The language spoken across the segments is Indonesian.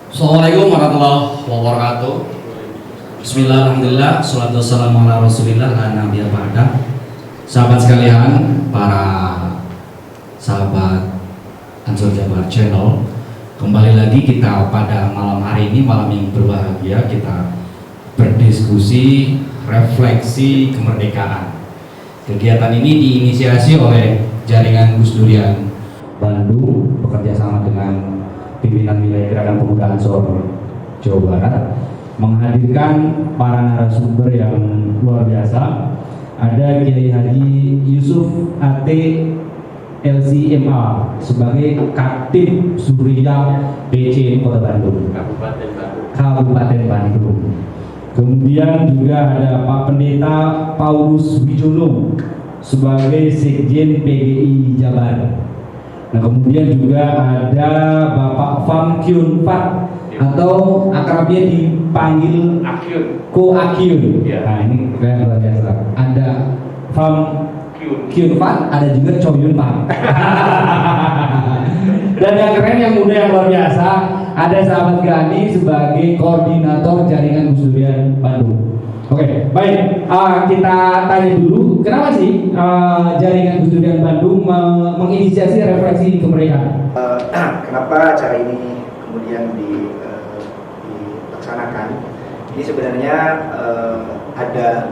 Assalamualaikum warahmatullahi wabarakatuh. Bismillahirrahmanirrahim. Salatu wassalamu ala rasulillah la nabiyya ba'da. Sahabat sekalian, para sahabat Ansor Jabar Channel, kembali lagi kita pada malam hari ini, malam yang berbahagia, kita berdiskusi refleksi kemerdekaan. Kegiatan ini diinisiasi oleh Jaringan Gus Durian Bandung bekerja sama dengan pimpinan wilayah Gerakan Pemuda Ansor Jawa Barat, menghadirkan para narasumber yang luar biasa. Ada Kiai Haji Yusuf AT LCMA sebagai Katib Surya PC Kota Bandung, Kabupaten Bandung. Kemudian juga ada Pak Pendeta Paulus Wijono sebagai Sekjen PGI Jabar. Nah, kemudian juga ada Bapak Fam Kyun Fat atau akrabnya dipanggil Ko Akyun. Nah, ini keren luar biasa. Ada Fam Kyun Fat, ada juga Cho Yun Fat. Dan yang keren, yang muda, yang luar biasa, ada sahabat Gani sebagai koordinator Jaringan Gus Durian Bandung. Oke, baik. Kita tanya dulu, kenapa sih Jaringan Gus Durian Bandung menginisiasi refleksi kemerdekaan? Kenapa acara ini kemudian dilaksanakan? Ini sebenarnya ada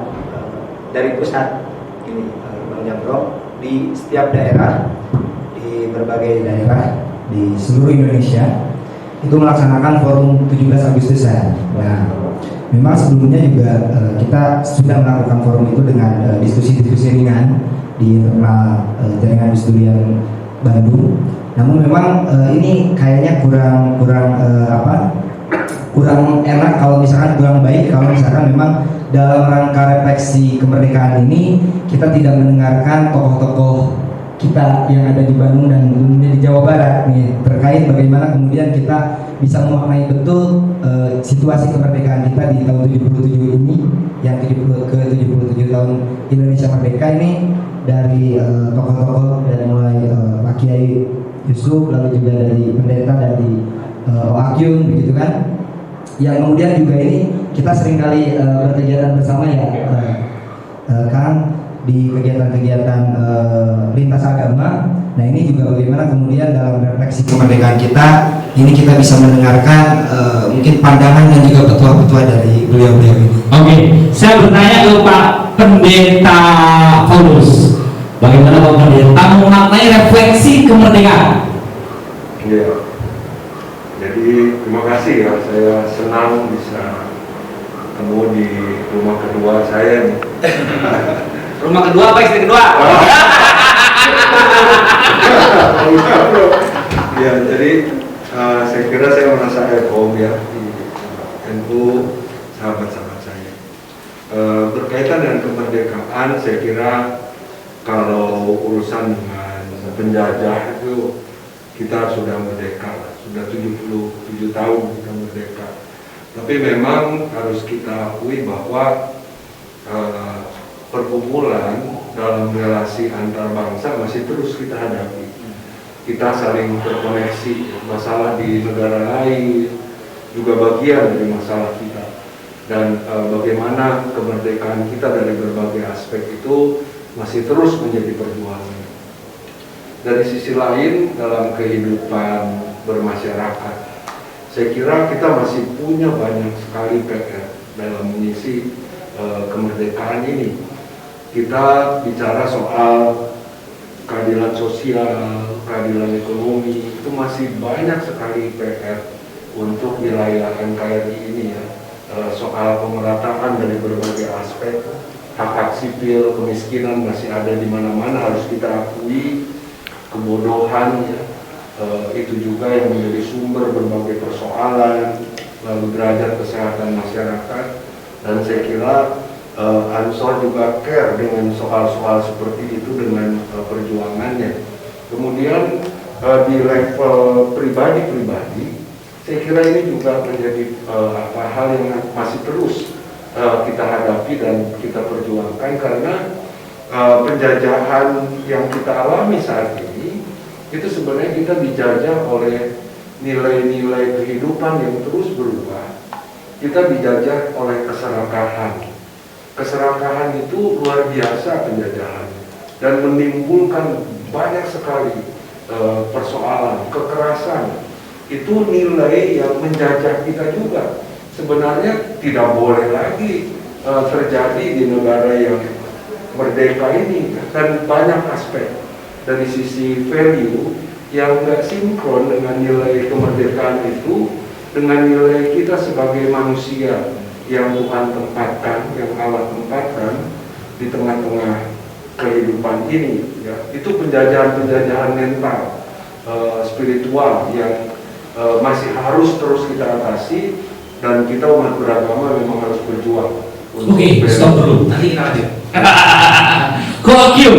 dari pusat ini, Bang Jamrong, di setiap daerah, di berbagai daerah di seluruh Indonesia itu melaksanakan forum 17 Agustusan. Nah, memang sebelumnya juga kita sudah melakukan forum itu dengan diskusi-diskusi ringan di internal Jaringan Gus Durian Bandung. Namun memang ini kayaknya kurang enak kalau misalkan kurang baik kalau misalkan memang dalam rangka refleksi kemerdekaan ini kita tidak mendengarkan tokoh-tokoh kita yang ada di Bandung dan kemudian di Jawa Barat nih, terkait bagaimana kemudian kita bisa memaknai betul situasi kemerdekaan kita di tahun 77 ini, yang ke-77 tahun Indonesia Merdeka ini, dari tokoh-tokoh dari mulai Pak Kiai Yusuf, lalu juga dari pendeta dari Oakyun, begitu kan, yang kemudian juga ini kita seringkali berkegiatan bersama ya, Kang, di kegiatan-kegiatan lintas agama. Nah, ini juga bagaimana kemudian dalam refleksi kemerdekaan kita ini kita bisa mendengarkan mungkin pandangan dan juga petua-petua dari beliau-beliau ini. Oke, saya bertanya ke Pak Pendeta Paulus, bagaimana Pak Pendeta memaknai refleksi kemerdekaan? Iya. Jadi terima kasih ya, saya senang bisa ketemu di rumah kedua saya nih. Rumah kedua apa istri kedua? Ya, jadi saya kira saya merasa at home ya di NU, sahabat-sahabat saya. Berkaitan dengan kemerdekaan, saya kira kalau urusan dengan penjajah itu kita sudah merdeka, sudah 77 tahun kita merdeka. Tapi memang harus kita akui bahwa pergumulan dalam relasi antar bangsa masih terus kita hadapi. Kita saling terkoneksi, masalah di negara lain juga bagian dari masalah kita. Dan bagaimana kemerdekaan kita dari berbagai aspek itu masih terus menjadi perjuangan. Dari sisi lain, dalam kehidupan bermasyarakat, saya kira kita masih punya banyak sekali PR dalam mengisi kemerdekaan ini. Kita bicara soal keadilan sosial, keadilan ekonomi, itu masih banyak sekali PR untuk wilayah NKRI ini ya. Soal pemerataan dari berbagai aspek, hak-hak sipil, kemiskinan masih ada di mana-mana, harus kita akui. Kebodohan ya, itu juga yang menjadi sumber berbagai persoalan, lalu derajat kesehatan masyarakat, dan saya kira Ansor juga care dengan soal-soal seperti itu dengan perjuangannya. Kemudian di level pribadi-pribadi, saya kira ini juga menjadi hal yang masih terus kita hadapi dan kita perjuangkan, karena penjajahan yang kita alami saat ini itu sebenarnya kita dijajah oleh nilai-nilai kehidupan yang terus berubah, kita dijajah oleh keserakahan. Keserakahan itu luar biasa penjajahan dan menimbulkan banyak sekali persoalan, kekerasan. Itu nilai yang menjajah kita juga. Sebenarnya tidak boleh lagi terjadi di negara yang merdeka ini, dan banyak aspek dari sisi value yang nggak sinkron dengan nilai kemerdekaan itu, dengan nilai kita sebagai manusia yang Tuhan tempatkan, yang Allah tempatkan di tengah-tengah kehidupan ini. Ya, itu penjajahan-penjajahan mental, spiritual yang masih harus terus kita atasi, dan kita umat beragama memang harus berjuang. Oke, stop dulu. Nanti kita lanjut. Ko Akyun,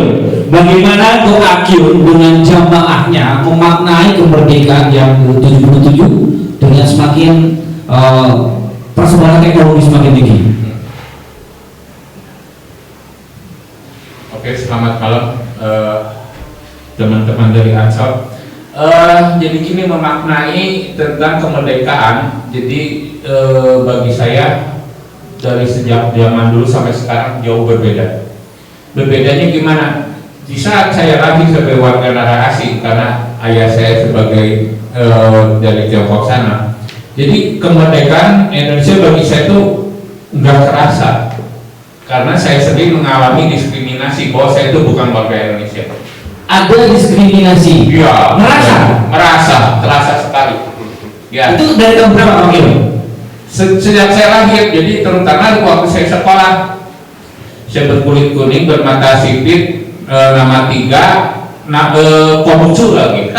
bagaimana Ko Akyun dengan jamaahnya memaknai kemerdekaan yang ke-77 dengan semakin persebaran teknologi semakin tinggi? Oke, selamat malam teman-teman dari Ansor. Jadi gini, memaknai tentang kemerdekaan. Jadi bagi saya dari sejak zaman dulu sampai sekarang jauh berbeda. Berbedanya gimana? Di saat saya lahir sebagai warga negara asing, karena ayah saya sebagai dari Tiongkok sana. Jadi kemerdekaan Indonesia bagi saya itu nggak terasa, karena saya sendiri mengalami diskriminasi bahwa saya itu bukan warga Indonesia. Ada diskriminasi? Iya. Terasa sekali. Ya. Itu dari tahun berapa, Akyun? Sejak saya lahir, jadi terutama waktu saya sekolah, saya berkulit kuning, bermata sipit, nama 3, Konghucu lagi.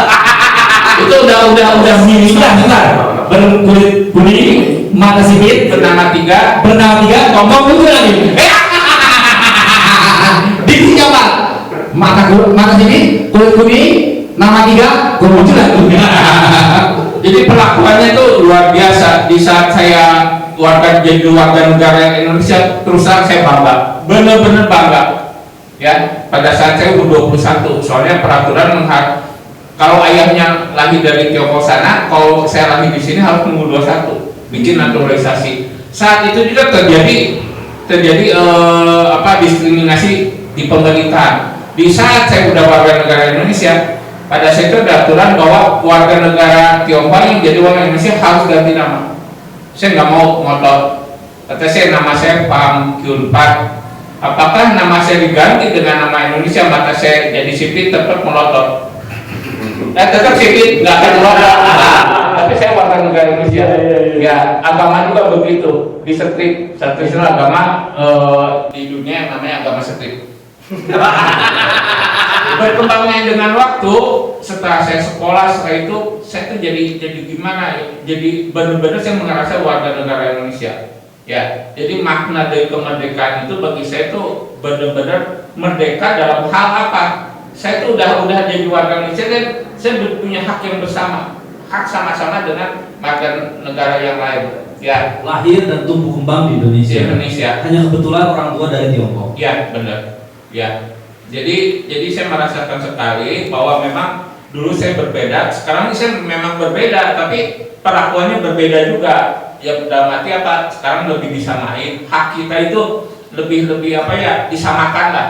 Itu udah bentar. Berkulit kuning, Mata sipit, bernama 3, Konghucu lagi. Divisi apa? Mata sipit, kulit kuning, nama 3, Konghucu lagi. Jadi perlakuannya itu luar biasa. Di saat saya jadi warga negara Indonesia, terus terang saya bangga, benar-benar bangga. Ya, pada saat saya umur 21, soalnya peraturan kalau ayahnya lahir dari Tiongkok sana, kalau saya lahir di sini harus umur 21, bikin naturalisasi. Saat itu juga terjadi diskriminasi di pemerintahan. Di saat saya udah warga negara Indonesia, pada saat itu ada aturan bahwa warga negara Tiongkok yang jadi warga Indonesia harus ganti nama. Saya nggak mau ngotot. Kata saya, nama saya Pham Kyun Pat. Apakah nama saya diganti dengan nama Indonesia, maka saya jadi sipit tetap melotot. Tetap sipit, nggak akan melotot. Tapi saya warga negara Indonesia. Ya, agama juga begitu. Di strip agama di dunia yang namanya agama strip. Berkembangnya dengan waktu, setelah saya sekolah, setelah itu saya tuh jadi gimana ya? Jadi benar-benar saya merasa warga negara Indonesia. Ya, jadi makna dari kemerdekaan itu bagi saya tuh benar-benar merdeka dalam hal apa? Saya tuh udah jadi warga Indonesia dan saya punya hak yang bersama, hak sama-sama dengan warga negara yang lain. Ya, Lahir dan tumbuh kembang di Indonesia. Hanya kebetulan orang tua dari Tiongkok. Ya, benar. Ya. Jadi saya merasakan sekali bahwa memang dulu saya berbeda, sekarang ini saya memang berbeda, tapi perlakuannya berbeda juga. Ya, dalam arti apa? Sekarang lebih disamain, hak kita itu lebih disamakan lah.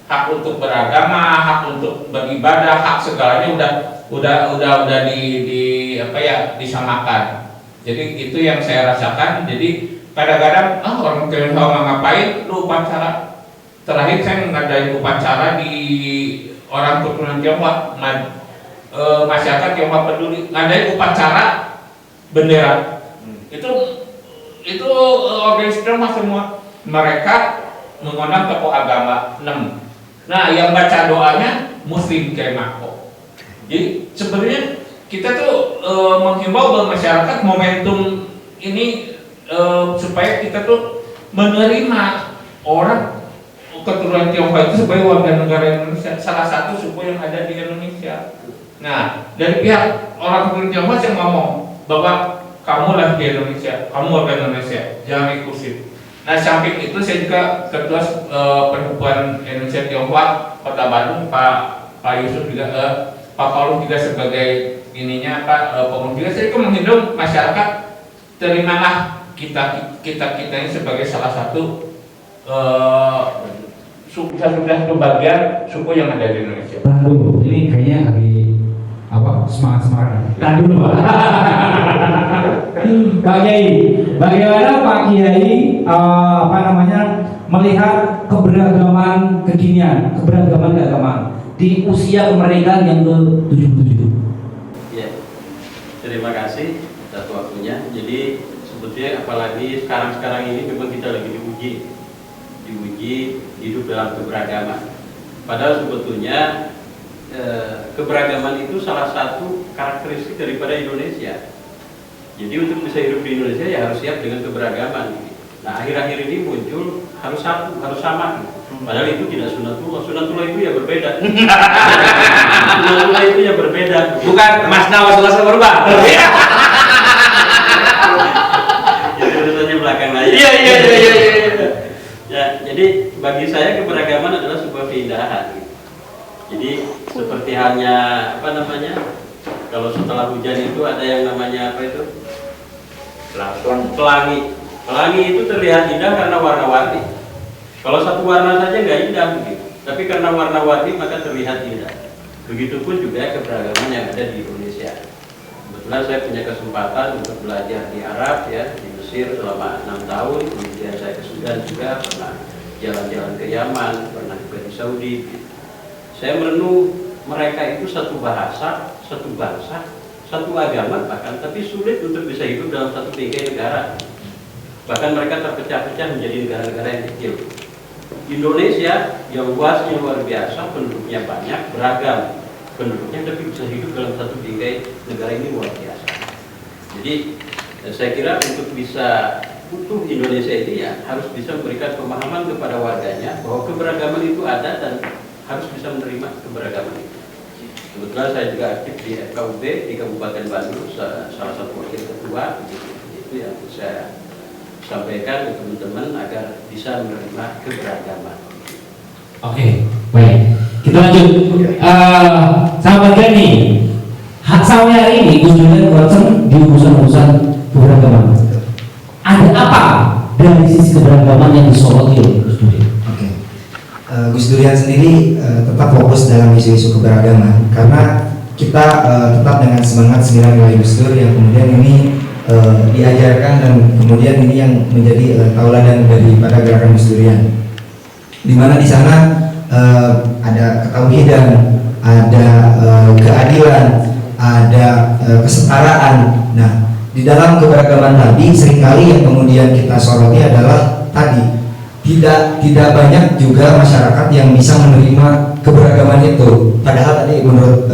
Hak untuk beragama, hak untuk beribadah, hak segalanya udah disamakan. Jadi itu yang saya rasakan. Jadi kadang-kadang orang Tionghoa nggak ngapain, lu upacara. Terakhir saya ngadain upacara di orang keturunan Tionghoa, masyarakat Tionghoa peduli, ngadain upacara bendera. Itu organisasi Tionghoa semua. Mereka mengundang tokoh agama 6. Nah, yang baca doanya Muslim kayak Mako. Jadi sebenarnya kita tuh menghimbau ke masyarakat momentum ini supaya kita tuh menerima orang keturunan Tionghoa itu sebagai warga negara Indonesia, salah satu suku yang ada di Indonesia. Nah, dari pihak orang keturunan Tionghoa saya ngomong bahwa kamu lahir di Indonesia, kamu warga Indonesia, jangan eksklusif. Nah, samping itu saya juga ketua perhubungan Indonesia Tionghoa Kota Bandung, Pak Yusuf juga, Pak Paulus juga sebagai ininya pengunjungnya saya itu menghimbau masyarakat, terimalah kita ini sebagai salah satu suku bagian suku yang ada di Indonesia. Tahan dulu, ini kayaknya hari apa semangat. Tahan dulu Pak. Pak Kiai, bagaimana Pak Kiai melihat keberagaman kekinian, keberagaman keagamaan di usia kemerdekaan yang ke-77? Ya, terima kasih atas waktunya. Jadi sebetulnya apalagi sekarang ini memang kita lagi diuji hidup dalam keberagaman. Padahal sebetulnya keberagaman itu salah satu karakteristik daripada Indonesia. Jadi untuk bisa hidup di Indonesia ya harus siap dengan keberagaman. Nah akhir-akhir ini muncul harus satu, harus sama. Padahal itu tidak sunatullah. Sunatullah itu ya berbeda. Sunatullah itu ya berbeda. Bukan Mas Nawas berubah. Itu urusannya belakang aja. Iya. Ya, jadi bagi saya keberagaman adalah sebuah keindahan. Jadi seperti halnya kalau setelah hujan itu ada yang namanya pelangi. Pelangi itu terlihat indah karena warna-warni. Kalau satu warna saja nggak indah begitu, tapi karena warna-warni maka terlihat indah. Begitupun juga keberagaman yang ada di Indonesia. Kebetulan saya punya kesempatan untuk belajar di Arab ya, di Mesir selama 6 tahun, kemudian saya ke Sudan juga, pernah jalan-jalan ke Yaman, pernah juga di Saudi. Saya merenung mereka itu satu bahasa, satu bangsa, satu agama bahkan, tapi sulit untuk bisa hidup dalam satu bingkai negara. Bahkan mereka terpecah-pecah menjadi negara-negara yang kecil. Indonesia yang luasnya luar biasa, penduduknya banyak, beragam penduduknya, tapi bisa hidup dalam satu bingkai negara ini luar biasa. Jadi saya kira untuk bisa utuh Indonesia ini ya harus bisa memberikan pemahaman kepada warganya bahwa keberagaman itu ada dan harus bisa menerima keberagaman itu. Kebetulan saya juga aktif di FKUB di Kabupaten Bandung, salah satu wakil ketua. Itu yang saya sampaikan ke teman-teman agar bisa menerima keberagaman. Oke, baik. Kita lanjut. Sahabat Gani, sampai hari ini Gus Durian concern di urusan keberagaman. Ada apa dari sisi keberagaman yang disoroti oleh Gus Durian? Oke. Gus Durian sendiri tetap fokus dalam isu-isu keberagaman karena kita tetap dengan semangat 9 nilai Gus Dur yang kemudian ini diajarkan dan kemudian ini yang menjadi tauladan daripada gerakan Gus Durian. Di mana di sana ada ketauhidan, ada keadilan, ada kesetaraan. Nah, di dalam keberagaman tadi seringkali yang kemudian kita soroti adalah tadi tidak banyak juga masyarakat yang bisa menerima keberagaman itu. Padahal tadi menurut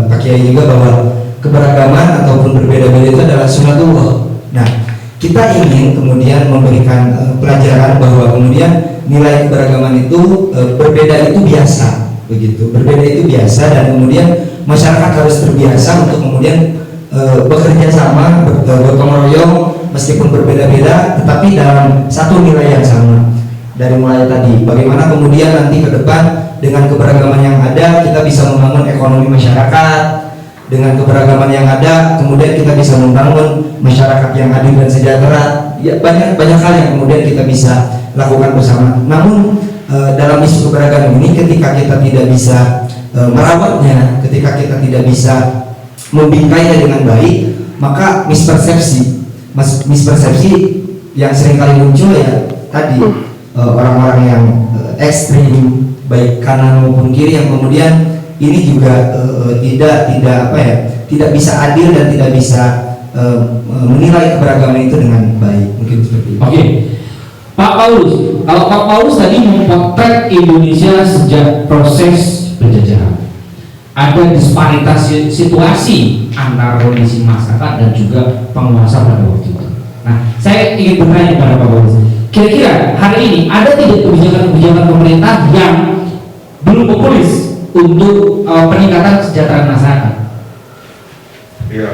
Pak Kiai juga bahwa keberagaman ataupun berbeda-beda itu adalah sunatullah. Nah, kita ingin kemudian memberikan pelajaran bahwa kemudian nilai keberagaman itu berbeda itu biasa, begitu. Berbeda itu biasa dan kemudian masyarakat harus terbiasa untuk kemudian bekerja sama, bergotong royong meskipun berbeda-beda, tetapi dalam satu nilai yang sama. Dari mulai tadi, bagaimana kemudian nanti ke depan dengan keberagaman yang ada kita bisa membangun ekonomi masyarakat. Dengan keberagaman yang ada, kemudian kita bisa membangun masyarakat yang adil dan sejahtera. Ya, banyak hal yang kemudian kita bisa lakukan bersama. Namun dalam isu keberagaman ini, ketika kita tidak bisa merawatnya, ketika kita tidak bisa membingkainya dengan baik, maka mispersepsi yang seringkali muncul ya tadi orang-orang yang ekstrim baik kanan maupun kiri yang kemudian ini juga tidak bisa adil dan tidak bisa menilai keberagaman itu dengan baik, mungkin seperti itu. Oke, Pak Paulus, kalau Pak Paulus tadi memotret Indonesia sejak proses penjajahan, ada disparitas situasi antara kondisi masyarakat dan juga penguasa pada waktu itu. Nah, saya ingin bertanya kepada Pak Paulus, kira-kira hari ini ada tidak kebijakan pemerintah yang belum populis untuk peningkatan kesejahteraan masyarakat? Ya,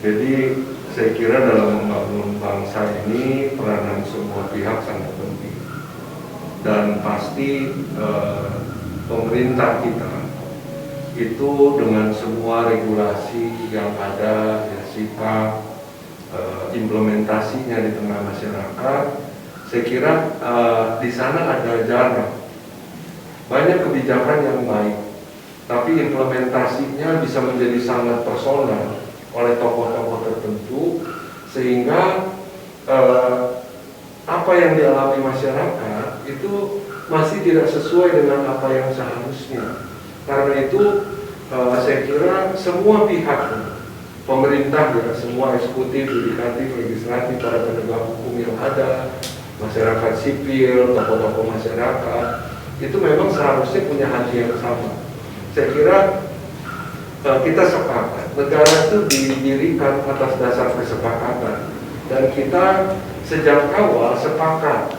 jadi saya kira dalam membangun bangsa ini peranan semua pihak sangat penting dan pasti pemerintah kita itu dengan semua regulasi yang ada, ya, sifat implementasinya di tengah masyarakat, saya kira di sana ada jarak. Banyak kebijakan yang baik, tapi implementasinya bisa menjadi sangat personal oleh tokoh-tokoh tertentu, sehingga apa yang dialami masyarakat itu masih tidak sesuai dengan apa yang seharusnya. Karena itu saya kira semua pihak, pemerintah, ya, semua eksekutif, yudikatif, legislatif, para penegak hukum yang ada, masyarakat sipil, tokoh-tokoh masyarakat, itu memang seharusnya punya hati yang sama. Saya kira kita sepakat, negara itu didirikan atas dasar kesepakatan, dan kita sejak awal sepakat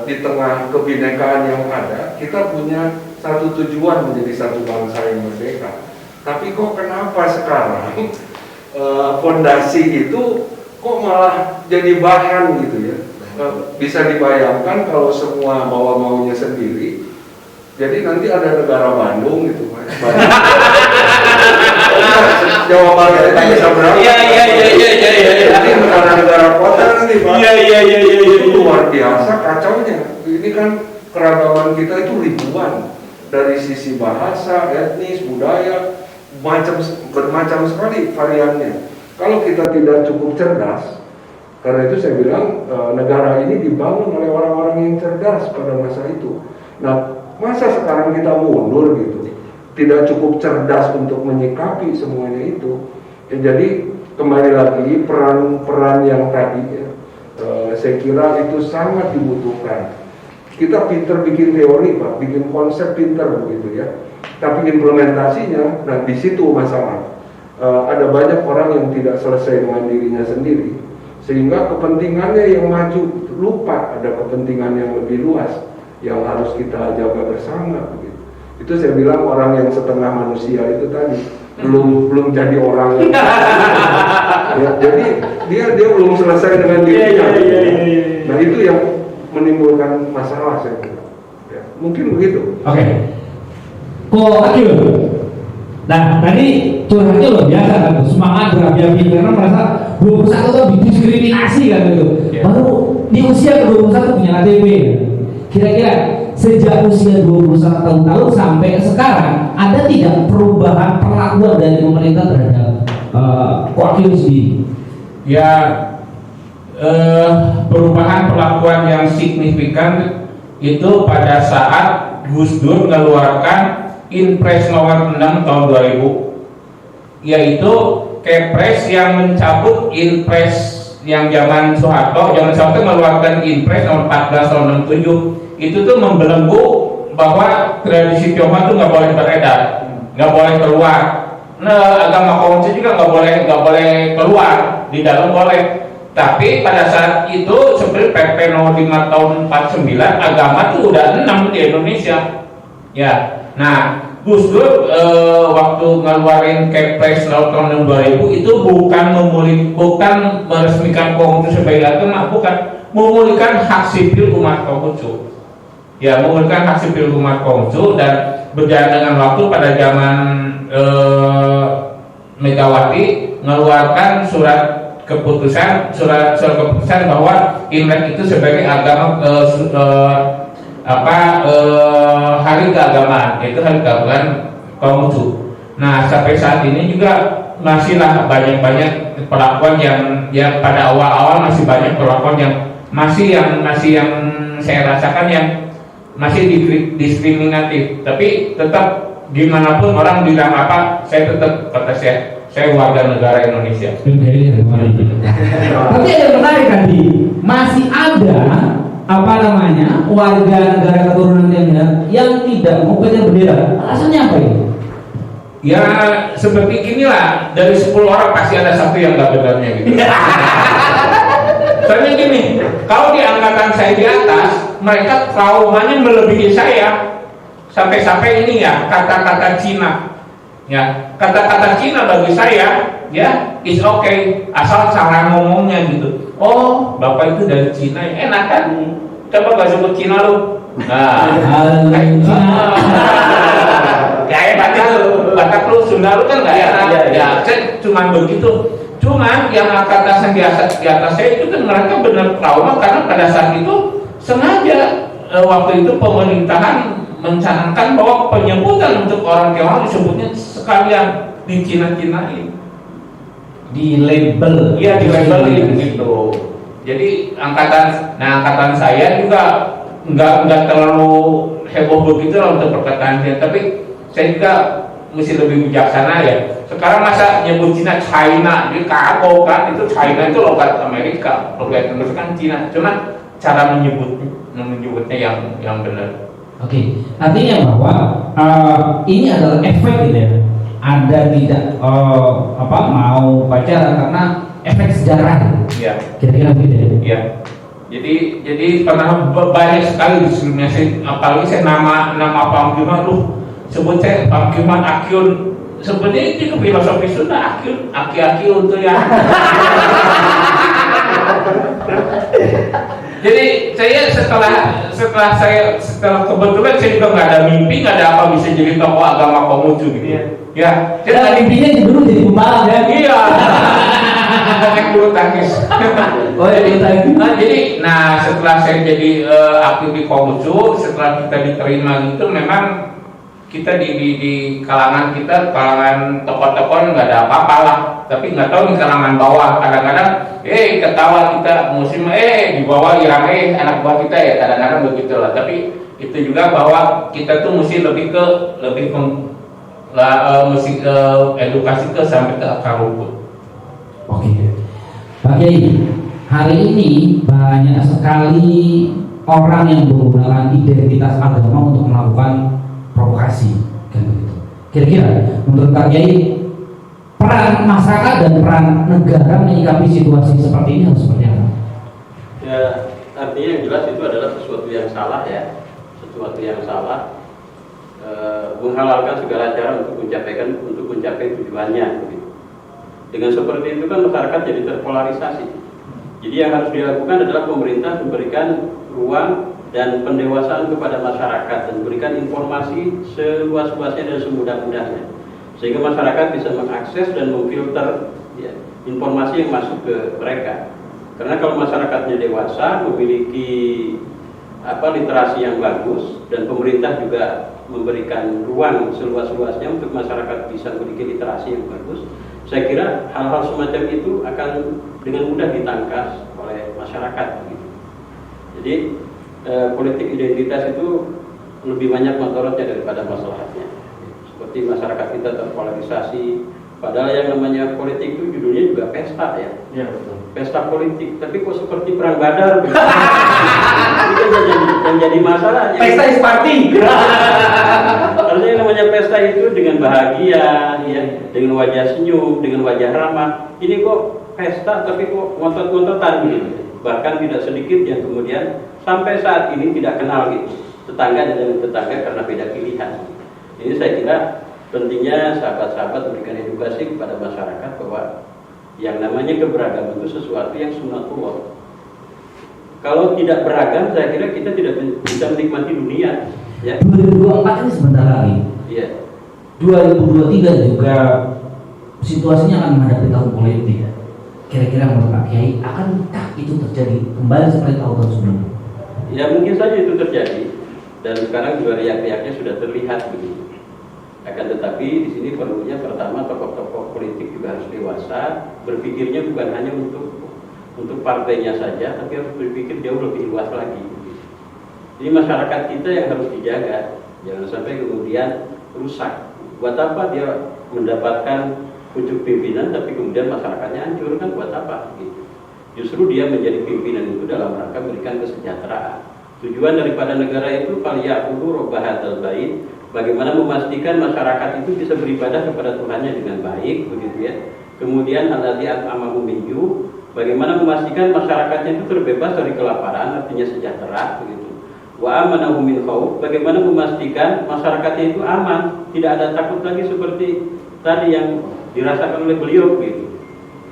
di tengah kebinekaan yang ada, kita punya satu tujuan menjadi satu bangsa yang merdeka. Tapi kok kenapa sekarang fondasi itu kok malah jadi bahan gitu ya? Bisa dibayangkan kalau semua bawa maunya sendiri, jadi nanti ada negara Bandung gitu, Mas. Jawabannya itu bisa berapa? Iya. Jadi negara-negara kota nanti, Pak. Iya. Itu luar biasa kacaunya. Ini kan keragaman kita itu ribuan, dari sisi bahasa, etnis, budaya, bermacam sekali variannya. Kalau kita tidak cukup cerdas, karena itu saya bilang negara ini dibangun oleh orang-orang yang cerdas pada masa itu. Nah, masa sekarang kita mundur gitu, tidak cukup cerdas untuk menyikapi semuanya itu. Ya, jadi kembali lagi peran yang tadi, ya, saya kira itu sangat dibutuhkan. Kita pinter bikin teori, Pak, bikin konsep pinter begitu ya. Tapi implementasinya, nah di situ masalah. Ada banyak orang yang tidak selesai dengan dirinya sendiri, sehingga kepentingannya yang maju lupa ada kepentingan yang lebih luas yang harus kita jaga bersama begitu. Itu saya bilang orang yang setengah manusia itu tadi belum jadi orang yang ya, jadi dia belum selesai dengan dirinya. Nah itu yang menimbulkan masalah saya kira. Ya, mungkin begitu. Oke. Kok Akil? Nah, tadi curhatnya luar biasa kan, semangat berapi-api karena merasa 21 itu didiskriminasi kan gitu. Baru di usia ke-21 punya KTP. Kira-kira sejak usia 21 tahun sampai sekarang ada tidak perubahan perlakuan dari pemerintah terhadap Ko Akil sendiri? Ya, perubahan perlakuan yang signifikan itu pada saat Gus Dur mengeluarkan Inpres nomor 6 tahun 2000, yaitu Kepres yang mencabut Inpres yang zaman Soeharto mengeluarkan Inpres nomor 14 tahun 67. Itu tuh membelenggu bahwa tradisi Tionghoa itu nggak boleh beredar, nggak boleh keluar. Nah, agama Konghucu juga nggak boleh keluar, di dalam boleh. Tapi pada saat itu seperti PP nomor 5 tahun 49, agama itu udah 6 di Indonesia. Ya, nah Gus Dur waktu ngeluarin Kepres tahun 2000 itu bukan meresmikan Konghucu sebagai agama, bukan, memulihkan hak sipil umat Konghucu. Ya, memulihkan hak sipil umat Konghucu, dan berjalan dengan waktu pada zaman Megawati mengeluarkan surat keputusan bahwa Imlek itu sebagai agama hari keagamaan, yaitu hari keagamaan Konghucu. Nah, sampai saat ini juga masihlah banyak perlakuan yang pada awal masih banyak perlakuan yang masih yang saya rasakan yang masih diskriminatif. Tapi tetap dimanapun orang bilang apa, saya tetap kata saya warga negara Indonesia. Tapi yang menarik tadi, masih ada warga negara keturunan Tionghoa yang tidak mau pegang bendera. Alasannya apa ini? Ya seperti inilah, dari 10 orang pasti ada satu yang nggak benernya gitu. Soalnya gini, kalau di angkatan saya di atas, mereka traumanya melebihi saya. Sampai-sampai ini ya kata-kata Cina. Ya, kata-kata Cina bagi saya ya is okay, asal cara ngomongnya gitu. Oh, Bapak itu dari Cina, enak kan? Coba gak sebut Cina lu. Nah, kayak Batak lu Sunda lu kan nggak enak. Ya, saya cuma begitu. Cuman yang angkatan di atas saya itu kan mereka benar trauma karena pada saat itu sengaja waktu itu pemerintahan mencanangkan bahwa penyebutan untuk orang Tionghoa disebutnya sekalian di Cina-Cinain. Di label. Iya, di labelin gitu. Jadi angkatan saya juga nggak terlalu heboh begitu lah untuk perkataan Cina, tapi saya juga mesti lebih bijaksana ya. Sekarang masa nyebut Cina jadi kagok kan, itu China itu logat Amerika, logat Indonesia kan Cina, cuma cara menyebutnya yang benar. Oke, artinya bahwa ini adalah efek gitu ya. Ada tidak mau pacaran karena efek sejarah. Iya. Kira-kira begitu ya. Iya. Jadi pernah banyak sekali di sebelumnya apalagi saya nama Pak Gilman sebut saya Pak Gilman Akyun, sebenarnya itu filosofi Sunda Aki-Aki untuk ya. Jadi saya setelah kebetulan saya juga nggak ada mimpi, nggak ada apa bisa jadi tokoh agama Konghucu gitu ya. Ya, Saya mimpinya dulu jadi pembalap ya. Iya. Yang bulu tangkis. Oh ya, Nah setelah saya jadi aktif di Konghucu, setelah kita diterima gitu, memang kita di kalangan tokoh-tokoh nggak ada apa-apa lah, tapi nggak tahu di kalangan bawah kadang-kadang ketawa kita musim di bawah yang anak buah kita ya, kadang-kadang begitu lah. Tapi itu juga bahwa kita tuh mesti mesti edukasi sampai ke akar rumput. Oke, Pak Kiai, hari ini banyak sekali orang yang menggunakan identitas agama untuk melakukan provokasi, kan begitu. Kira-kira menurut Pak Kiai, peran masyarakat dan peran negara menyikapi situasi seperti ini harus seperti apa? Ya, artinya yang jelas itu adalah sesuatu yang salah ya, sesuatu yang salah. Menghalalkan segala cara untuk mencapai tujuannya. Begitu. Dengan seperti itu kan masyarakat jadi terpolarisasi. Jadi yang harus dilakukan adalah pemerintah memberikan ruang dan pendewasaan kepada masyarakat dan memberikan informasi seluas-luasnya dan semudah-mudahnya, sehingga masyarakat bisa mengakses dan memfilter ya, informasi yang masuk ke mereka. Karena kalau masyarakatnya dewasa, memiliki literasi yang bagus, dan pemerintah juga memberikan ruang seluas-luasnya untuk masyarakat bisa memiliki literasi yang bagus, saya kira hal-hal semacam itu akan dengan mudah ditangkap oleh masyarakat. Gitu. Jadi politik identitas itu lebih banyak mudaratnya daripada masalahnya. Seperti masyarakat kita terpolarisasi, padahal yang namanya politik itu judulnya juga pesta ya. Iya betul. Pesta politik, tapi kok seperti perang Badar? Itu yang jadi masalah. Pesta is party. Karena yang namanya pesta itu dengan bahagia, ya, dengan wajah senyum, dengan wajah ramah. Ini kok pesta, tapi kok ngotot-ngototan gitu. Bahkan tidak sedikit yang kemudian sampai saat ini tidak kenal gitu, tetangga dengan tetangga karena beda pilihan. Ini saya kira pentingnya sahabat-sahabat memberikan edukasi kepada masyarakat bahwa yang namanya keberagaman itu sesuatu yang sunatullah. Kalau tidak beragam, saya kira kita tidak bisa menikmati dunia. Ya. 2024 ini sebentar lagi. Iya. 2023 juga situasinya akan menghadapi tahun politik. Kira-kira menurut Pak Kiai, akankah itu terjadi kembali seperti tahun-tahun sebelumnya? Ya mungkin saja itu terjadi, dan sekarang juga riak-riaknya sudah terlihat begitu. Akan tetapi di sini perlunya pertama tokoh-tokoh politik juga harus dewasa, berpikirnya bukan hanya untuk partainya saja, tapi harus berpikir jauh lebih luas lagi. Jadi masyarakat kita yang harus dijaga, jangan sampai kemudian rusak. Buat apa dia mendapatkan pucuk pimpinan tapi kemudian masyarakatnya hancur, kan buat apa gitu. Justru dia menjadi pimpinan itu dalam rangka memberikan kesejahteraan. Tujuan daripada negara itu faliya'budu rabb hadzal bait, bagaimana memastikan masyarakat itu bisa beribadah kepada Tuhannya dengan baik, begitu ya. Kemudian alladzi at'amahum min ju', bagaimana memastikan masyarakatnya itu terbebas dari kelaparan, artinya sejahtera, begitu. Wa amanahum min khauf, bagaimana memastikan masyarakatnya itu aman, tidak ada takut lagi seperti tadi yang dirasakan oleh beliau, begitu.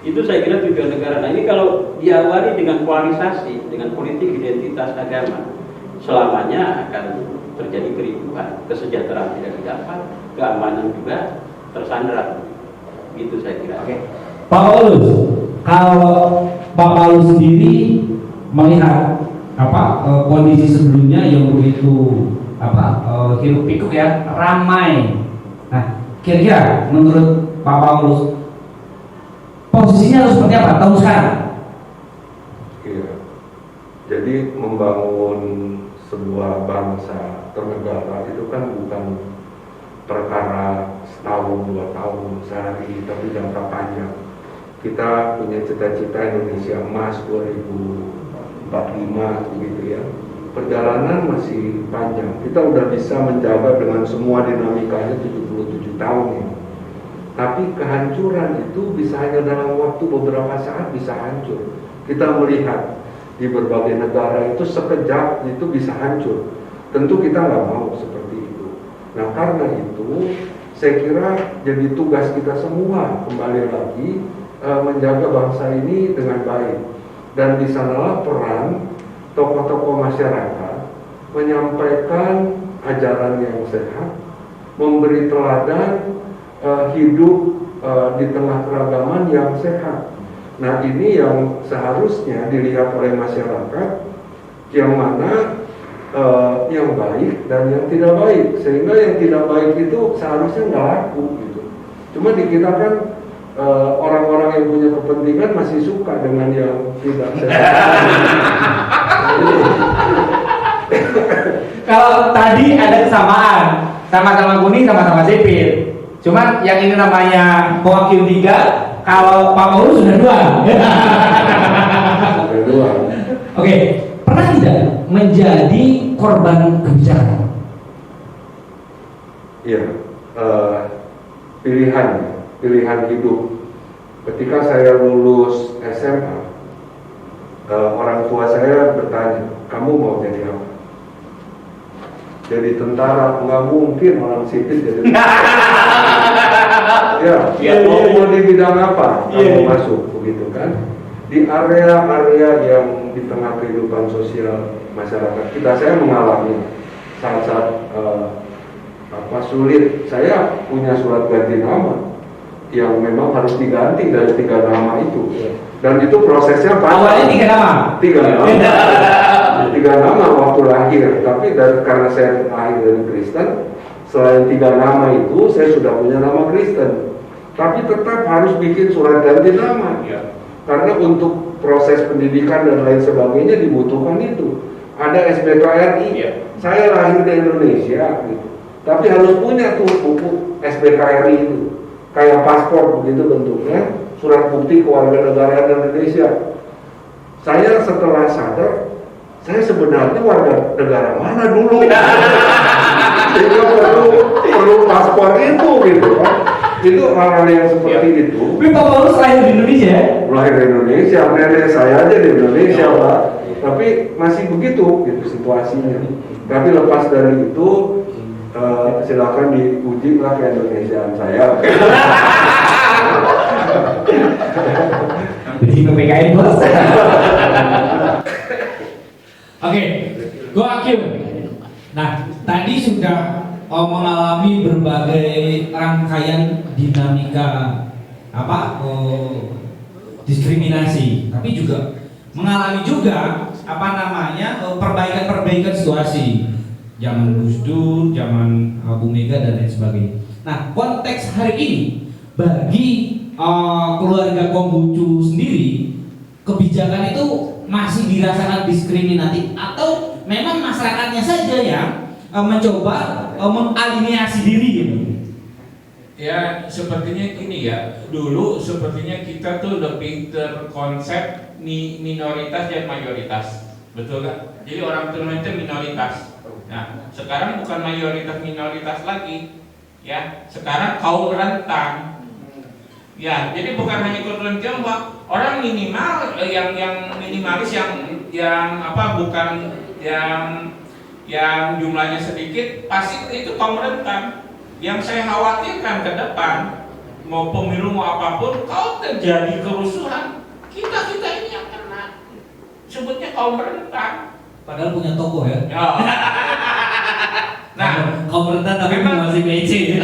Itu saya kira tujuan negara. Nah ini kalau diawali dengan polarisasi, dengan politik identitas agama, selamanya akan terjadi kericuhan, kesejahteraan tidak didapat, keamanan juga tersandra. Gitu saya kira. Oke. Pak Paulus, kalau Pak Paulus sendiri melihat kondisi sebelumnya yang begitu hiruk pikuk ya, ramai. Nah, kira-kira menurut Pak Paulus posisinya harus seperti apa tahun sekarang? Iya. Jadi membangun sebuah bangsa atau negara itu kan bukan perkara setahun, 2 tahun, sehari, tapi jangka panjang. Kita punya cita-cita Indonesia Emas 2045 begitu ya. Perjalanan masih panjang. Kita udah bisa menjaga dengan semua dinamikanya 77 tahun ini. Tapi kehancuran itu bisa hanya dalam waktu beberapa saat bisa hancur. Kita melihat di berbagai negara itu sekejap itu bisa hancur. Tentu kita nggak mau seperti itu. Nah karena itu saya kira jadi tugas kita semua kembali lagi menjaga bangsa ini dengan baik. Dan di sanalah peran tokoh-tokoh masyarakat menyampaikan ajaran yang sehat, memberi teladan hidup di tengah keragaman yang sehat. Nah ini yang seharusnya dilihat oleh masyarakat, yang mana yang baik dan yang tidak baik, sehingga yang tidak baik itu seharusnya nggak laku gitu. Cuma di kita kan orang-orang yang punya kepentingan masih suka dengan yang tidak sehat. Kalau tadi ada kesamaan, sama-sama kuning, sama-sama sipil. Cuman yang ini namanya Wakil 3, kalau Pak Paulus sudah 2. Ada 2. Oke, pernah tidak menjadi korban kebijakan? Iya, pilihan hidup. Ketika saya lulus SMA, orang tua saya bertanya, kamu mau jadi apa? Jadi tentara, nggak mungkin orang sipil jadi ya, mau di bidang apa kamu masuk, begitu kan? Di area-area yang di tengah kehidupan sosial masyarakat kita, saya mengalami saat-saat sulit. Saya punya surat ganti nama yang memang harus diganti dari 3 nama itu, dan itu prosesnya Awalnya 3 nama. 3 nama. 3 nama waktu lahir, tapi karena saya lahir dari Kristen, selain 3 nama itu saya sudah punya nama Kristen, tapi tetap harus bikin surat ganti nama karena untuk proses pendidikan dan lain sebagainya dibutuhkan itu. Ada SBKRI, saya lahir di Indonesia gitu, tapi harus punya tuh buku SBKRI itu, kayak paspor begitu bentuknya, surat bukti kewarganegaraan Indonesia. Saya setelah sadar, saya sebenarnya warga negara mana dulu? Sehingga perlu paspor itu gitu kan. Itu hal-hal yang seperti itu. Tapi Pak Paulus lahir di Indonesia ya? Lahir di Indonesia, nenek saya aja di Indonesia Pak. Tapi masih begitu gitu situasinya. Tapi lepas dari itu silakan diuji lah ke Indonesiaan saya. Jadi PPKN bos. Oke, gua Akil. Nah, tadi sudah mengalami berbagai rangkaian dinamika diskriminasi, tapi juga mengalami juga perbaikan situasi zaman Gus Dur, zaman Bu Mega dan lain sebagainya. Nah, konteks hari ini bagi keluarga Konghucu sendiri, kebijakan itu masih dirasakan diskriminatif atau memang masyarakatnya saja yang mencoba mengaliniasi diri gitu? Ya sepertinya gini ya, dulu sepertinya kita tuh lebih terkonsep minoritas dan mayoritas, betul kan? Jadi orang Tunanetra minoritas. Nah sekarang bukan mayoritas minoritas lagi, ya sekarang kaum rentan. Ya, jadi bukan hanya keturunan Tionghoa, orang minimal yang minimalis bukan yang jumlahnya sedikit, pasti itu kaum rentan. Yang saya khawatirkan ke depan, mau pemilu mau apapun, kalau terjadi kerusuhan, kita ini yang kena. Sebutnya kaum rentan. Padahal punya toko ya. Nah, Komentar tapi memang- masih PC.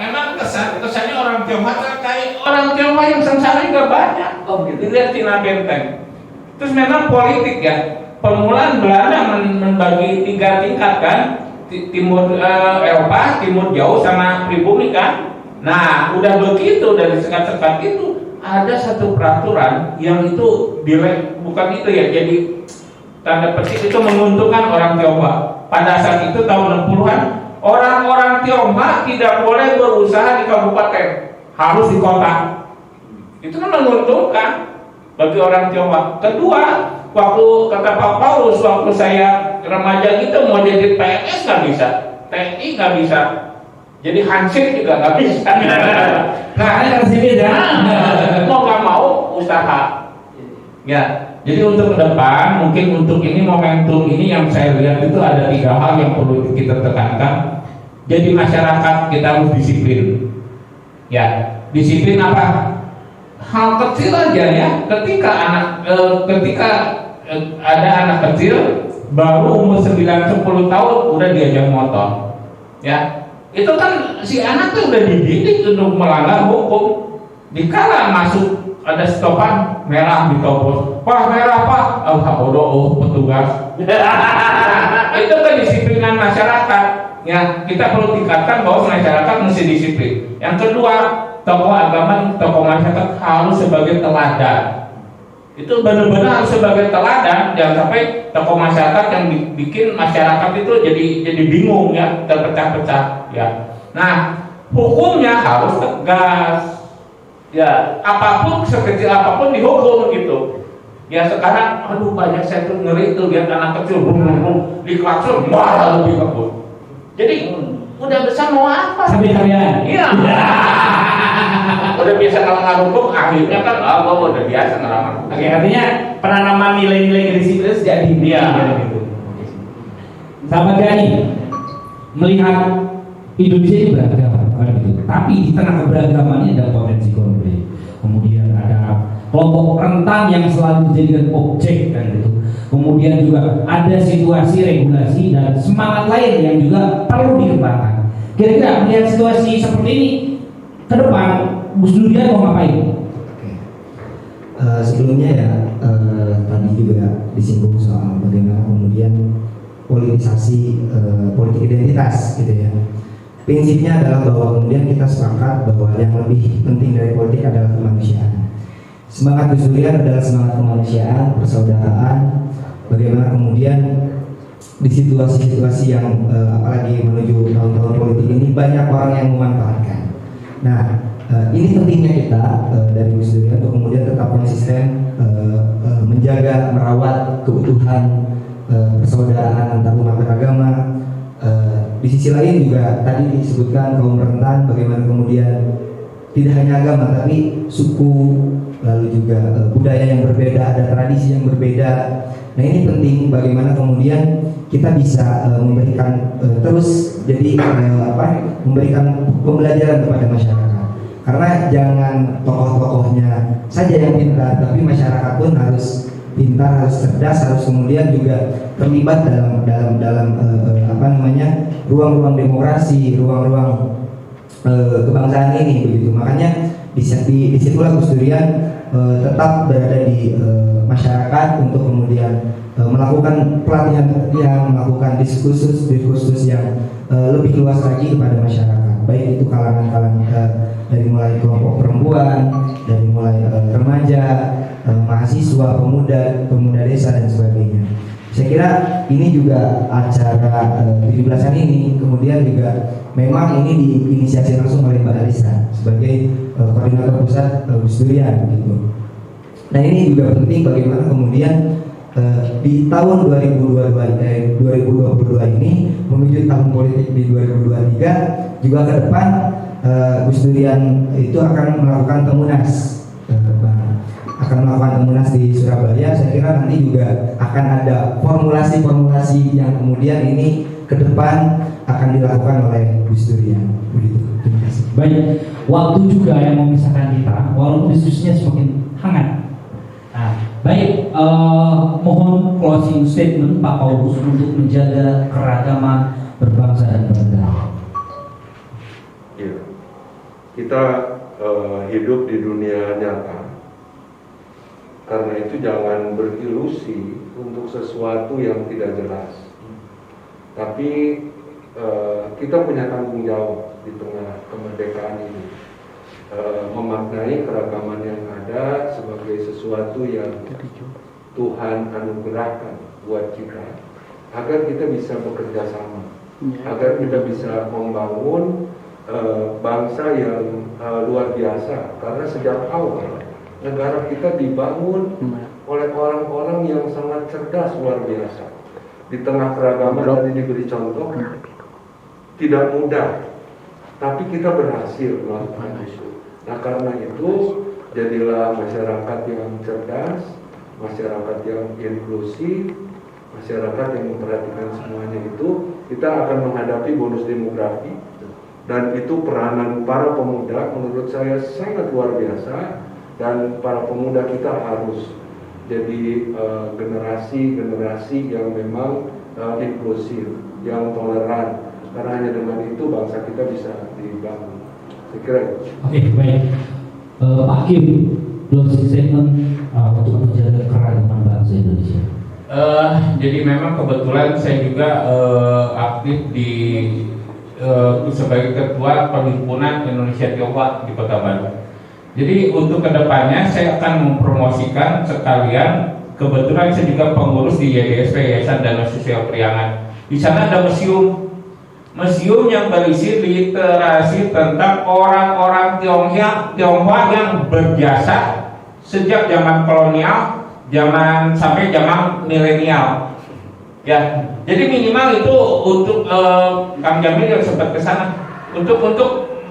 memang kesannya orang Tionghoa kayak orang Tionghoa yang sengsara juga banyak. Oh gitu. Dilihat Cina Benteng. Terus memang politik ya. Permulaan Belanda membagi 3 tingkat kan, timur Eropa, timur jauh sama pribumi kan. Nah, udah begitu dari sekat-sekat itu ada satu peraturan yang itu bukan itu ya, jadi tanda petik itu menguntungkan orang Tionghoa. Pada saat itu tahun 60-an, orang-orang Tionghoa tidak boleh berusaha di kabupaten, harus di kota. Itu kan menguntungkan bagi orang Tionghoa. Kedua, waktu kata Pak Paulus, waktu saya remaja gitu mau jadi PNS nggak bisa, TNI nggak bisa, jadi hansip juga nggak bisa. Nah, mau nggak mau usaha. Ya, jadi untuk ke depan, mungkin untuk ini momentum ini yang saya lihat itu ada 3 hal yang perlu kita tekankan. Jadi masyarakat kita harus disiplin. Ya, disiplin apa? Hal kecil aja ya. Ketika ada anak kecil baru umur 9-10 tahun udah diajak motor, ya itu kan si anak tuh udah dididik untuk melanggar hukum. Dikala masuk ada stopan merah ditobos, wah merah pak, bodoh petugas. Itu kedisiplinan masyarakat. Ya kita perlu tingkatkan bahwa masyarakat mesti disiplin. Yang kedua, tokoh agama, tokoh masyarakat harus sebagai teladan. Itu benar-benar harus sebagai teladan, jangan sampai tokoh masyarakat yang bikin masyarakat itu jadi bingung ya, terpecah-pecah ya. Nah, hukumnya harus tegas. Ya, apapun sekecil apapun dihukum gitu. Ya sekarang aduh banyak saya tuh ngeri tuh lihat anak kecil di klakson marah lebih kebun. Jadi udah besar mau apa? Sampai kalian. Iya. Udah biasa ngelanggar hukum, akhirnya kan udah biasa ngelanggar. Oke, artinya penanaman nilai-nilai kedisiplinan sejak dini. Iya. Gitu. Sahabat Gani, melihat Indonesia ini beragam, kan gitu. Tapi di tengah keberagaman ini ada potensi konflik. Kemudian ada kelompok rentan yang selalu dijadikan objek, kan gitu. Kemudian juga ada situasi regulasi dan semangat lain yang juga perlu dikembangkan. Kira-kira melihat situasi seperti ini ke depan, Gus Durian mau ngapain? Sebelumnya ya tadi juga disinggung soal bagaimana kemudian politisasi politik identitas gitu ya. Prinsipnya adalah bahwa kemudian kita sepakat bahwa yang lebih penting dari politik adalah kemanusiaan. Semangat Gus Durian adalah semangat kemanusiaan, persaudaraan. Bagaimana kemudian di situasi-situasi yang apalagi menuju tahun-tahun politik ini banyak orang yang memanfaatkan. Nah, ini pentingnya kita dari Gus Durian untuk kemudian tetap konsisten menjaga, merawat keutuhan persaudaraan antar umat beragama. Di sisi lain juga tadi disebutkan kaum rentan, bagaimana kemudian tidak hanya agama tapi suku, lalu juga budaya yang berbeda, ada tradisi yang berbeda. Nah ini penting bagaimana kemudian kita bisa memberikan terus jadi memberikan pembelajaran kepada masyarakat. Karena jangan tokoh-tokohnya saja yang pintar, tapi masyarakat pun harus pintar, harus cerdas, harus kemudian juga terlibat dalam ruang-ruang demokrasi, ruang-ruang kebangsaan ini begitu. Makanya disitulah Gus Durian tetap berada di masyarakat untuk kemudian melakukan pelatihan, melakukan diskursus yang lebih luas lagi kepada masyarakat, baik itu kalangan dari mulai kelompok perempuan, dari mulai remaja, mahasiswa, pemuda desa dan sebagainya. Saya kira ini juga acara 17-an ini kemudian juga memang ini diinisiasi langsung oleh Mbak Alisa sebagai koordinator pusat Gus Durian gitu. Nah ini juga penting bagaimana kemudian di tahun 2022 ini menuju tahun politik di 2023 juga ke depan Gus Durian itu akan melakukan temunas. Akan melakukan temunas di Surabaya. Saya kira nanti juga akan ada formulasi-formulasi yang kemudian ini ke depan akan dilakukan oleh Gus Durian. Begitu. Terima kasih. Baik, waktu juga yang memisahkan kita, walaupun diskusinya semakin hangat. Nah, baik, mohon closing statement Pak Paulus untuk menjaga keragaman, berbangsa dan bernegara. Ya, kita hidup di dunia nyata. Karena itu jangan berilusi untuk sesuatu yang tidak jelas. Tapi kita punya tanggung jawab di tengah kemerdekaan ini, memaknai keragaman yang ada sebagai sesuatu yang Tuhan anugerahkan buat kita, agar kita bisa bekerja sama, agar kita bisa membangun bangsa yang luar biasa. Karena sejak awal negara kita dibangun oleh orang-orang yang sangat cerdas, luar biasa. Di tengah keragaman tadi diberi contoh, tidak mudah, tapi kita berhasil melakukan itu. Nah, karena itu jadilah masyarakat yang cerdas, masyarakat yang inklusif, masyarakat yang memperhatikan semuanya itu. Kita akan menghadapi bonus demografi, dan itu peranan para pemuda menurut saya sangat luar biasa. Dan para pemuda kita harus jadi generasi-generasi yang memang inklusif, yang toleran. Karena hanya dengan itu bangsa kita bisa dibangun. Saya kira itu. Oke, baik. Pak Kim, closing statement untuk menjaga keragaman bangsa Indonesia. Jadi memang kebetulan saya juga aktif di sebagai ketua Perhimpunan Indonesia Tionghoa di Kota Bandung. Jadi untuk kedepannya saya akan mempromosikan sekalian, kebetulan saya juga pengurus di YDSP, Yayasan Dana Sosial Priangan. Di sana ada museum yang berisi literasi tentang orang-orang Tionghoa yang berjasa sejak zaman kolonial, sampai zaman milenial. Ya, jadi minimal itu untuk Kang Jamil yang sempat ke sana untuk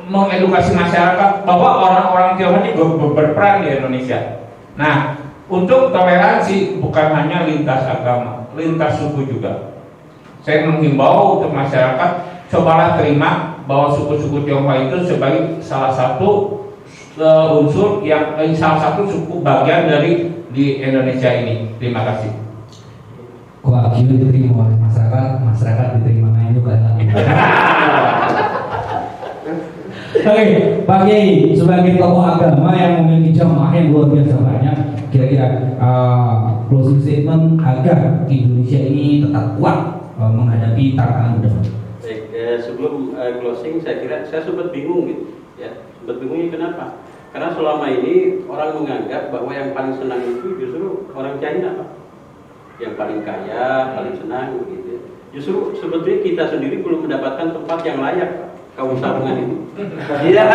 mengedukasi masyarakat bahwa orang-orang Tionghoa ini berperan di Indonesia. Nah, untuk toleransi bukan hanya lintas agama, lintas suku juga. Saya menghimbau untuk masyarakat, cobalah terima bahwa suku-suku Tionghoa itu sebagai salah satu unsur yang salah satu suku bagian dari di Indonesia ini. Terima kasih. Wah, diterima oleh masyarakat diterima juga. Oke, Pak Kiai, sebagai tokoh agama yang memiliki jamaah yang luar biasa banyak, kira-kira closing statement agar Indonesia ini tetap kuat menghadapi tantangan ke depan. Baik, sebelum closing, saya kira saya sempat bingung gitu, ya. Sempat bingungnya kenapa? Karena selama ini orang menganggap bahwa yang paling senang itu justru orang China, Pak. Yang paling kaya, paling senang gitu. Justru sebetulnya kita sendiri belum mendapatkan tempat yang layak, Pak. Kaum sarungan itu, iya,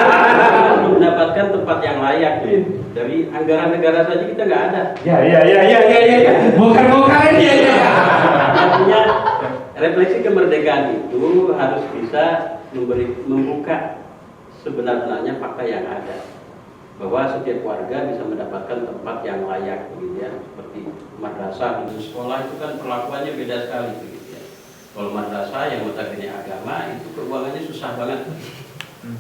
belum mendapatkan tempat yang layak. Gitu. Dari anggaran negara saja kita nggak ada. Ya. Bongkar ya. Artinya refleksi kemerdekaan itu harus bisa membuka sebenarnya fakta yang ada, bahwa setiap warga bisa mendapatkan tempat yang layak, begitu ya. Seperti madrasah, sekolah itu kan perlakuannya beda sekali, begitu ya. Kalau madrasah yang notabene agama itu keuangannya susah banget.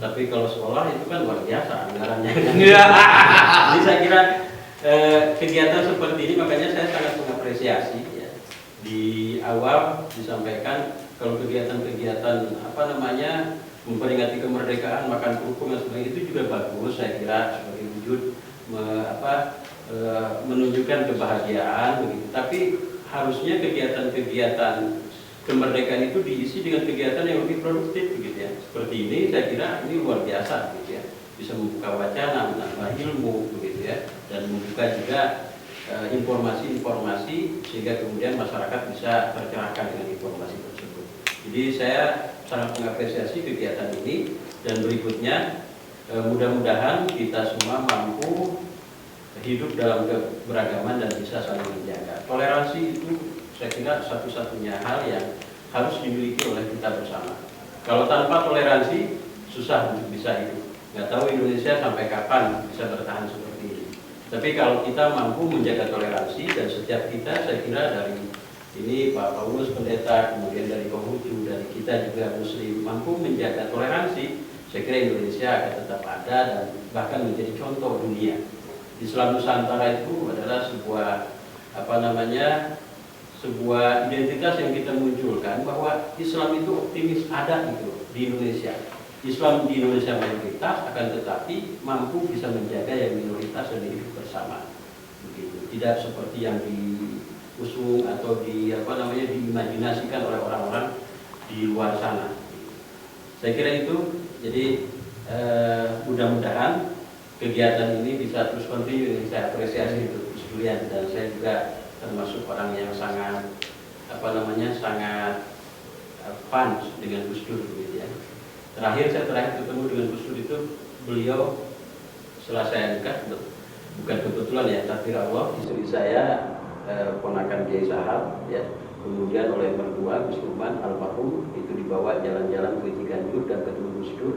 Tapi kalau sekolah itu kan luar biasa anggarannya. Jadi saya kira kegiatan seperti ini, makanya saya sangat mengapresiasi ya. Di awal disampaikan kalau kegiatan-kegiatan memperingati kemerdekaan, makan kerupuk dan sebagainya itu juga bagus, saya kira sebagai wujud menunjukkan kebahagiaan begitu. Tapi harusnya kegiatan-kegiatan kemerdekaan itu diisi dengan kegiatan yang lebih produktif begitu ya. Seperti ini saya kira ini luar biasa begitu ya. Bisa membuka wacana, menambah ilmu begitu ya, dan membuka juga informasi-informasi sehingga kemudian masyarakat bisa tercerahkan dengan informasi tersebut. Jadi saya sangat mengapresiasi kegiatan ini, dan berikutnya mudah-mudahan kita semua mampu hidup dalam keberagaman dan bisa saling menjaga. Toleransi itu saya kira satu-satunya hal yang harus dimiliki oleh kita bersama. Kalau tanpa toleransi susah untuk bisa hidup. Nggak tahu Indonesia sampai kapan bisa bertahan seperti ini. Tapi kalau kita mampu menjaga toleransi, dan setiap kita, saya kira dari ini Pak Paulus Pendeta, kemudian dari Konghucu, dari kita juga Muslim, mampu menjaga toleransi, saya kira Indonesia akan tetap ada dan bahkan menjadi contoh dunia. Islam Nusantara itu adalah sebuah sebuah identitas yang kita munculkan bahwa Islam itu optimis ada gitu di Indonesia. Islam di Indonesia mayoritas, akan tetapi mampu bisa menjaga yang minoritas dan hidup bersama. Begitu. Tidak seperti yang diusung atau diimajinasikan oleh orang-orang di luar sana. Saya kira itu. Jadi mudah-mudahan kegiatan ini bisa terus continue. Saya apresiasi untuk Gus Durian, dan saya juga termasuk orang yang sangat sangat fans dengan Gus Dur gitu ya. Saya terakhir ketemu dengan Gus Dur itu beliau setelah saya nikah, bukan kebetulan ya, takdir Allah, istri saya ponakan Kiai Sahab ya, kemudian oleh mertua Gus Ruman almarhum itu dibawa jalan-jalan ke Ciganjur dan ketemu Gus Dur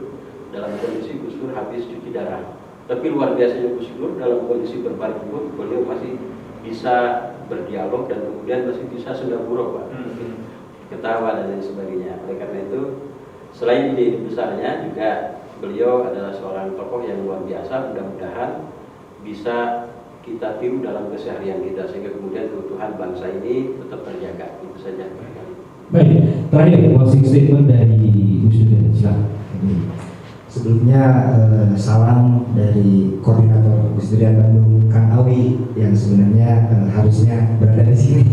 dalam kondisi Gus Dur habis cuci darah. Tapi luar biasanya Gus Dur dalam kondisi berbaring beliau masih bisa berdialog dan kemudian masih bisa sendagurau Pak, ketawa dan lain sebagainya. Oleh karena itu, selain ide besarnya juga beliau adalah seorang tokoh yang luar biasa. Mudah-mudahan bisa kita tiru dalam keseharian kita sehingga kemudian keutuhan bangsa ini tetap terjaga. Itu saja. Baik, terakhir closing statement dari Gus Durian, silakan. Sebelumnya salam dari koordinator Gus Durian Bandung Kang Awi yang sebenarnya harusnya berada di sini.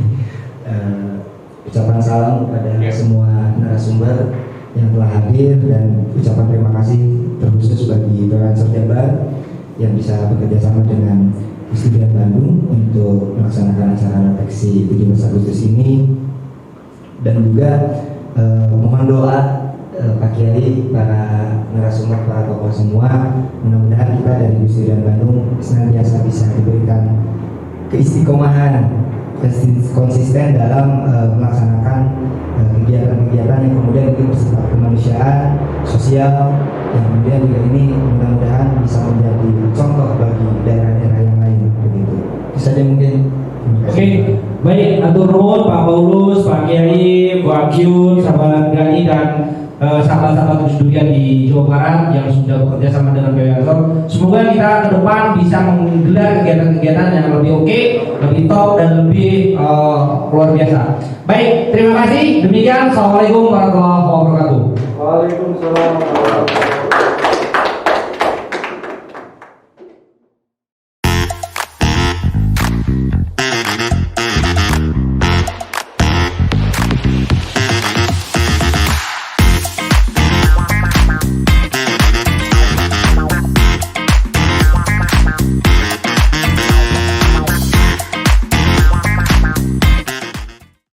Ucapan salam kepada semua narasumber yang telah hadir dan ucapan terima kasih terkhusus bagi Pemkab Jabar yang bisa bekerja sama dengan Gus Durian Bandung untuk melaksanakan acara refleksi 17 Agustus ini, dan juga mohon doa Pak Kiai, para narasumber, para tokoh semua, mudah-mudahan kita dari Gus Durian Bandung senantiasa bisa diberikan keistiqomahan, konsisten dalam melaksanakan kegiatan-kegiatan yang kemudian itu bersifat kemanusiaan, sosial, yang kemudian juga ini mudah-mudahan bisa menjadi contoh bagi daerah-daerah yang lain. Begitu. Itu saja mungkin. Oke, baik, atur nuhun Pak Paulus, Pak Kiai, Bu Akyun, sahabat Gani dan sahabat-sahabat Gus Durian di Jawa Barat yang sudah bekerja sama dengan PWSO. Semoga kita ke depan bisa menggelar kegiatan-kegiatan yang lebih oke, lebih top dan lebih luar biasa. Baik, terima kasih. Demikian, assalamualaikum warahmatullahi wabarakatuh. Waalaikumsalam warahmatullahi wabarakatuh.